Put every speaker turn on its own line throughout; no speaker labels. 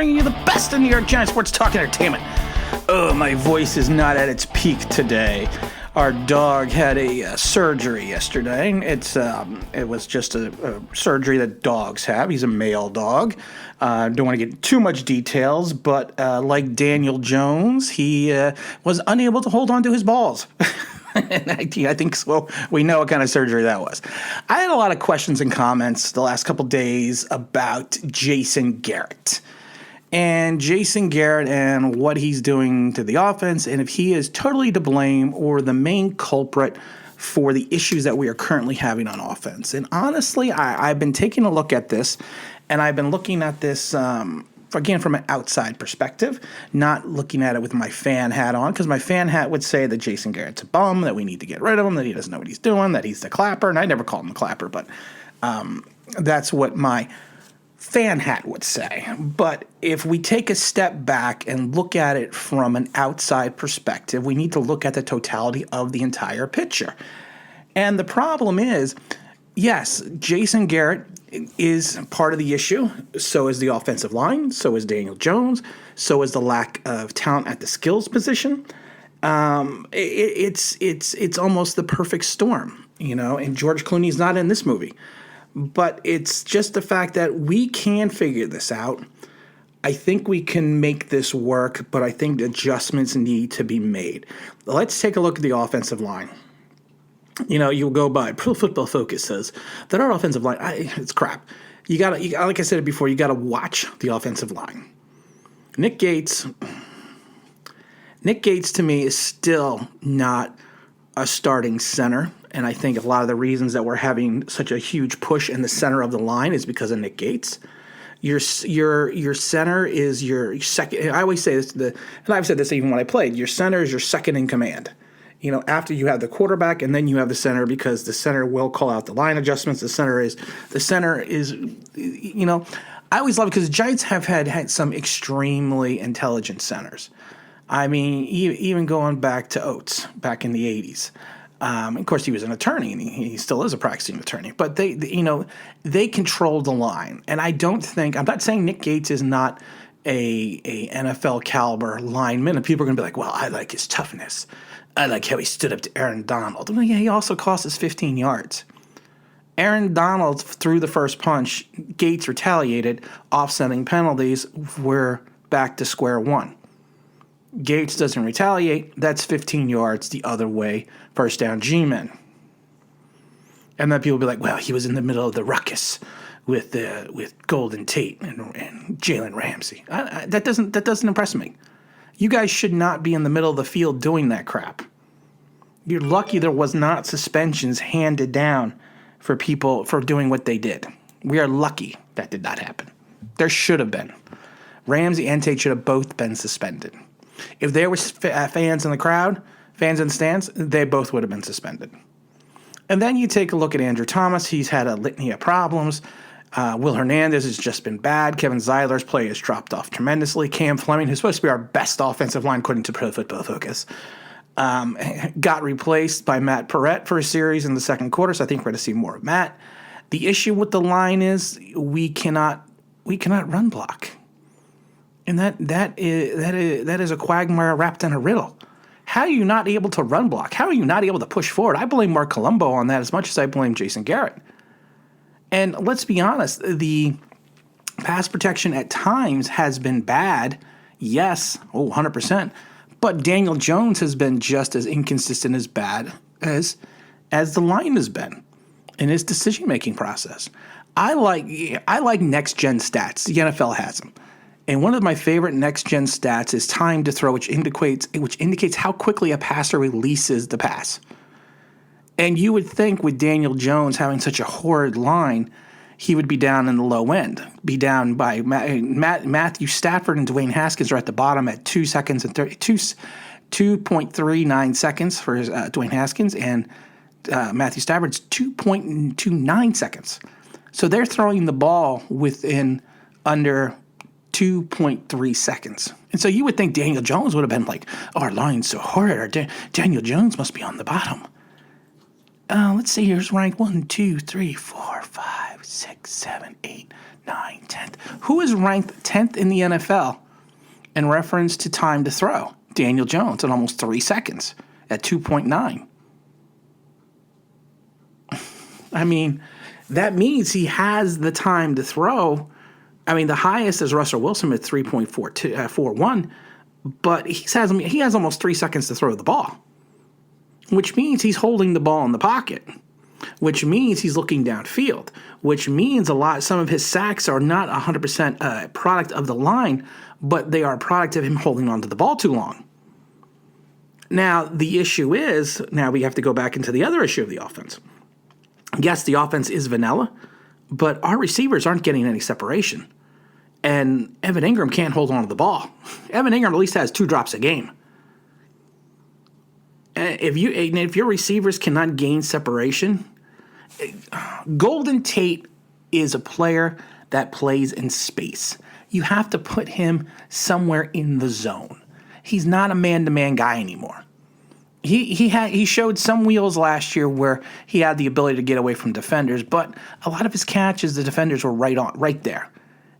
bringing you the best of New York Giants sports talk and entertainment. Oh, my voice is not at its peak today. Our dog had a surgery yesterday. It was just a surgery that dogs have. He's a male dog. Don't want to get too much details, but like Daniel Jones, he was unable to hold on to his balls. And I think so. We know what kind of surgery that was. I had a lot of questions and comments the last couple days about Jason Garrett. And Jason Garrett and what he's doing to the offense, and if he is totally to blame or the main culprit for the issues that we are currently having on offense. And honestly, I've been taking a look at this, and I've been looking at this again from an outside perspective, not looking at it with my fan hat on, because my fan hat would say that Jason Garrett's a bum, that we need to get rid of him, that he doesn't know what he's doing, that he's the clapper, and I never call him the clapper, but that's what my fan hat would say. But if we take a step back and look at it from an outside perspective, we need to look at the totality of the entire picture. And the problem is, yes, Jason Garrett is part of the issue. So is the offensive line. So is Daniel Jones. So is the lack of talent at the skills position. It's almost the perfect storm, you know. And George Clooney's not in this movie, but it's just the fact that we can figure this out. I think we can make this work, but I think adjustments need to be made. Let's take a look at the offensive line. You know, you'll go by Pro Football Focus says that our offensive line, it's crap. You gotta, like I said before, you gotta watch the offensive line. Nick Gates to me is still not a starting center, and I think a lot of the reasons that we're having such a huge push in the center of the line is because of Nick Gates. Your center is your second. I always say this, and I've said this even when I played. Your center is your second in command. You know, after you have the quarterback, and then you have the center, because the center will call out the line adjustments. The center is, you know, I always love it because the Giants have had some extremely intelligent centers. I mean, even going back to Oates back in the 80s. Of course, he was an attorney, and he still is a practicing attorney. But they control the line, and I'm not saying Nick Gates is not a NFL caliber lineman, and people are going to be like, well, I like his toughness. I like how he stood up to Aaron Donald. Well, yeah, he also cost us 15 yards. Aaron Donald threw the first punch. Gates retaliated, offsetting penalties. We're back to square one. Gates doesn't retaliate. That's 15 yards the other way. First down, G-men. And then people will be like, well, he was in the middle of the ruckus with Golden Tate and Jalen Ramsey. That doesn't impress me. You guys should not be in the middle of the field doing that crap. You're lucky there was not suspensions handed down for people for doing what they did. We are lucky that did not happen. There should have been. Ramsey and Tate should have both been suspended. If there was fans in the crowd, fans in the stands, they both would have been suspended. And then you take a look at Andrew Thomas. He's had a litany of problems. Will Hernandez has just been bad. Kevin Zeiler's play has dropped off tremendously. Cam Fleming, who's supposed to be our best offensive line according to Pro Football Focus, got replaced by Matt Perrette for a series in the second quarter, so I think we're going to see more of Matt. The issue with the line is we cannot run block. And that is a quagmire wrapped in a riddle. How are you not able to run block? How are you not able to push forward? I blame Mark Colombo on that as much as I blame Jason Garrett. And let's be honest, the pass protection at times has been bad. Yes, 100%. But Daniel Jones has been just as inconsistent as bad as the line has been in his decision-making process. I like next-gen stats. The NFL has them. And one of my favorite next-gen stats is time to throw, which indicates how quickly a passer releases the pass. And you would think with Daniel Jones having such a horrid line, he would be down in the low end, be down by Matthew Stafford and Dwayne Haskins are at the bottom at 2.39 seconds for Dwayne Haskins, and Matthew Stafford's 2.29 seconds. So they're throwing the ball within under 2.3 seconds. And so you would think Daniel Jones would have been like, oh, our line's so horrid. Daniel Jones must be on the bottom. Let's see, here's ranked 1, 2, 3, 4, 5, 6, 7, 8, 9, 10th. Who is ranked 10th in the NFL in reference to time to throw? Daniel Jones at almost 3 seconds at 2.9. I mean, that means he has the time to throw. I mean, the highest is Russell Wilson at 3.41, but he has almost 3 seconds to throw the ball, which means he's holding the ball in the pocket, which means he's looking downfield, which means some of his sacks are not 100% a product of the line, but they are a product of him holding onto the ball too long. Now, the issue is, now we have to go back into the other issue of the offense. Yes, the offense is vanilla, but our receivers aren't getting any separation. And Evan Ingram can't hold on to the ball. Evan Ingram at least has 2 drops a game. If your receivers cannot gain separation, Golden Tate is a player that plays in space. You have to put him somewhere in the zone. He's not a man-to-man guy anymore. He showed some wheels last year where he had the ability to get away from defenders, but a lot of his catches, the defenders were right there.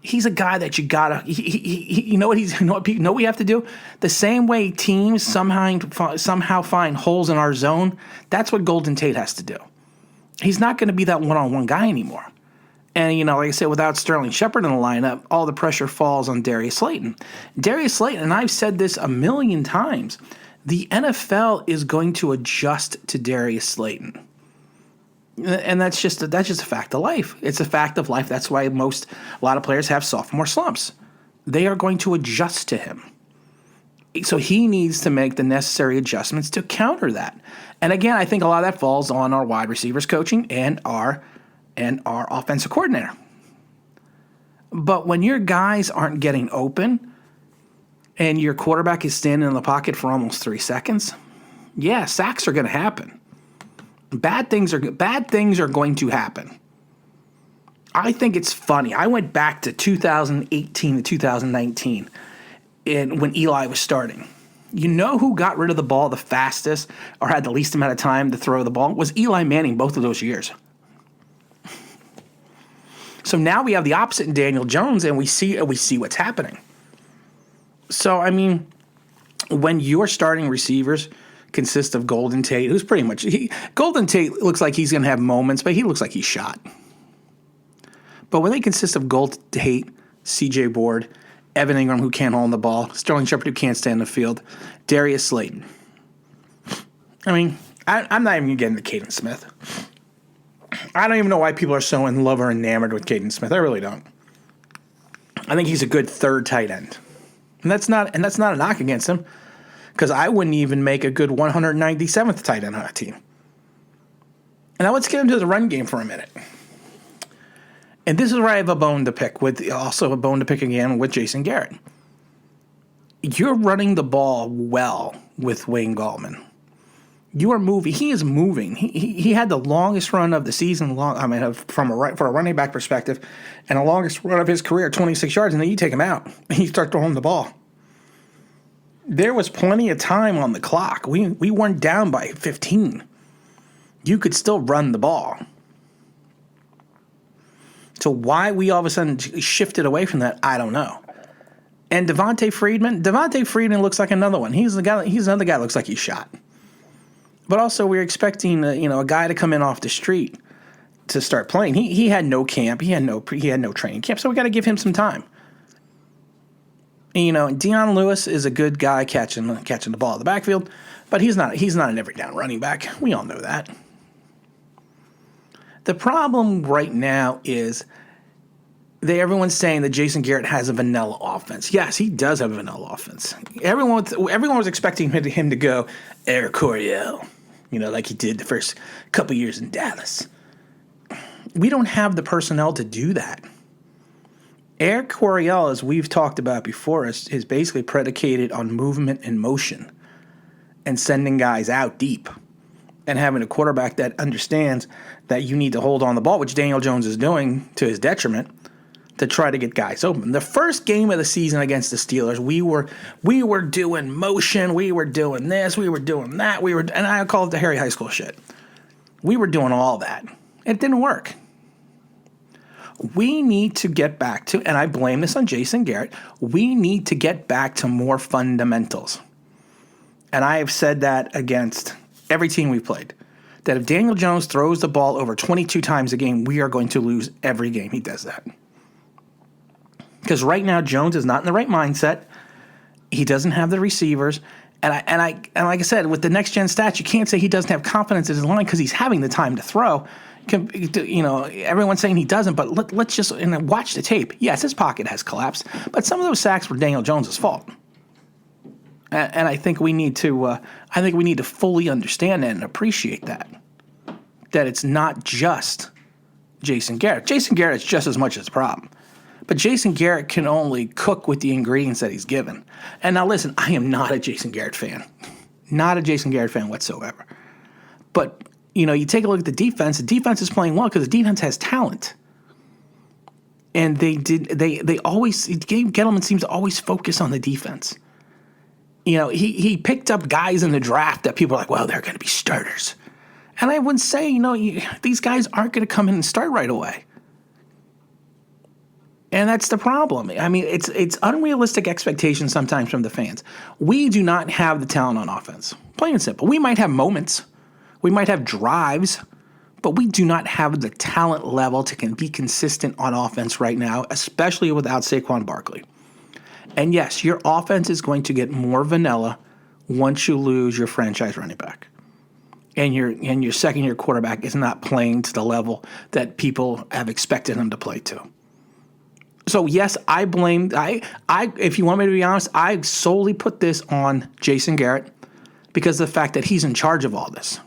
He's a guy that you gotta. You know what we have to do? The same way teams somehow find holes in our zone. That's what Golden Tate has to do. He's not going to be that one-on-one guy anymore. And, like I said, without Sterling Shepard in the lineup, all the pressure falls on Darius Slayton. Darius Slayton, and I've said this a million times, the NFL is going to adjust to Darius Slayton. And that's just a fact of life. It's a fact of life. That's why a lot of players have sophomore slumps. They are going to adjust to him. So he needs to make the necessary adjustments to counter that. And again, I think a lot of that falls on our wide receivers coaching and our offensive coordinator. But when your guys aren't getting open and your quarterback is standing in the pocket for almost 3 seconds, yeah, sacks are going to happen. Bad things are going to happen. I think it's funny. I went back to 2018 to 2019 when Eli was starting. You know who got rid of the ball the fastest or had the least amount of time to throw the ball? It was Eli Manning both of those years. So now we have the opposite in Daniel Jones, and we see what's happening. So, I mean, when your starting receivers consist of Golden Tate, who's pretty much Golden Tate looks like he's going to have moments, but he looks like he's shot. But when they consist of Golden Tate, C.J. Ward, Evan Ingram, who can't hold the ball, Sterling Shepard, who can't stay in the field, Darius Slayton. I mean, I'm not even getting to Caden Smith. I don't even know why people are so in love or enamored with Caden Smith. I really don't. I think he's a good third tight end. And that's not a knock against him, because I wouldn't even make a good 197th tight end on a team. And now let's get into the run game for a minute. And this is where I have a bone to pick again with Jason Garrett. You're running the ball well with Wayne Gallman. You are moving. He is moving. He had the longest run of the season, for a running back perspective, and the longest run of his career, 26 yards, and then you take him out and you start throwing the ball. There was plenty of time on the clock. We weren't down by 15. You could still run the ball. So why we all of a sudden shifted away from that, I don't know. And Devontae Freeman looks like another one. He's another guy that looks like he's shot. But also we're expecting a guy to come in off the street to start playing. He had no camp. He had no training camp. So we got to give him some time. And, Deion Lewis is a good guy catching the ball in the backfield, but he's not an every down running back. We all know that. The problem right now is everyone's saying that Jason Garrett has a vanilla offense. Yes, he does have a vanilla offense. Everyone was expecting him to go Air Coryell, like he did the first couple years in Dallas. We don't have the personnel to do that. Air Coryell, as we've talked about before, is basically predicated on movement and motion and sending guys out deep and having a quarterback that understands that you need to hold on the ball, which Daniel Jones is doing to his detriment, to try to get guys open. The first game of the season against the Steelers, we were doing motion, we were doing this, we were doing that, and I call it the Harry High School shit. We were doing all that. It didn't work. We need to get back to, and I blame this on Jason Garrett, we need to get back to more fundamentals. And I have said that against every team we've played, that if Daniel Jones throws the ball over 22 times a game, we are going to lose every game he does that. Because right now, Jones is not in the right mindset. He doesn't have the receivers. And like I said, with the next gen stats, you can't say he doesn't have confidence in his line because he's having the time to throw. Everyone's saying he doesn't, but let's just watch the tape. Yes, his pocket has collapsed, but some of those sacks were Daniel Jones' fault. And I think we need to fully understand that and appreciate that it's not just Jason Garrett. Jason Garrett is just as much as a problem. But Jason Garrett can only cook with the ingredients that he's given. And now listen, I am not a Jason Garrett fan. Not a Jason Garrett fan whatsoever. But, you take a look at the defense. The defense is playing well because the defense has talent. And Gettleman seems to always focus on the defense. He picked up guys in the draft that people are like, well, they're going to be starters. And I would say, these guys aren't going to come in and start right away. And that's the problem. I mean, it's unrealistic expectations sometimes from the fans. We do not have the talent on offense. Plain and simple. We might have moments. We might have drives. But we do not have the talent level to be consistent on offense right now, especially without Saquon Barkley. And yes, your offense is going to get more vanilla once you lose your franchise running back. And your second-year quarterback is not playing to the level that people have expected him to play to. So yes, I blame. If you want me to be honest, I solely put this on Jason Garrett because of the fact that he's in charge of all this.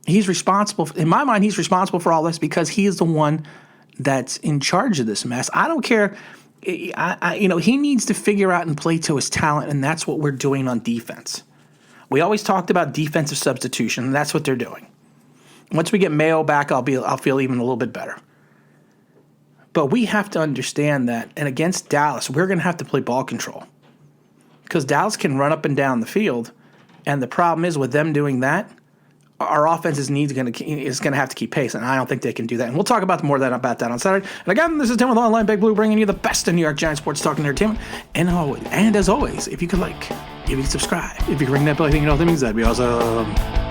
He's responsible. In my mind, he's responsible for all this because he is the one that's in charge of this mess. I don't care. He needs to figure out and play to his talent, and that's what we're doing on defense. We always talked about defensive substitution, and that's what they're doing. Once we get Mayo back, I'll feel even a little bit better. But we have to understand that, and against Dallas, we're going to have to play ball control because Dallas can run up and down the field, and the problem is with them doing that, our offense is going to have to keep pace, and I don't think they can do that. And we'll talk about about that on Saturday. And again, this is Tim with Online Big Blue, bringing you the best in New York Giants sports talk and entertainment. And as always, if you could subscribe, if you could ring that bell, I think that means that'd be awesome.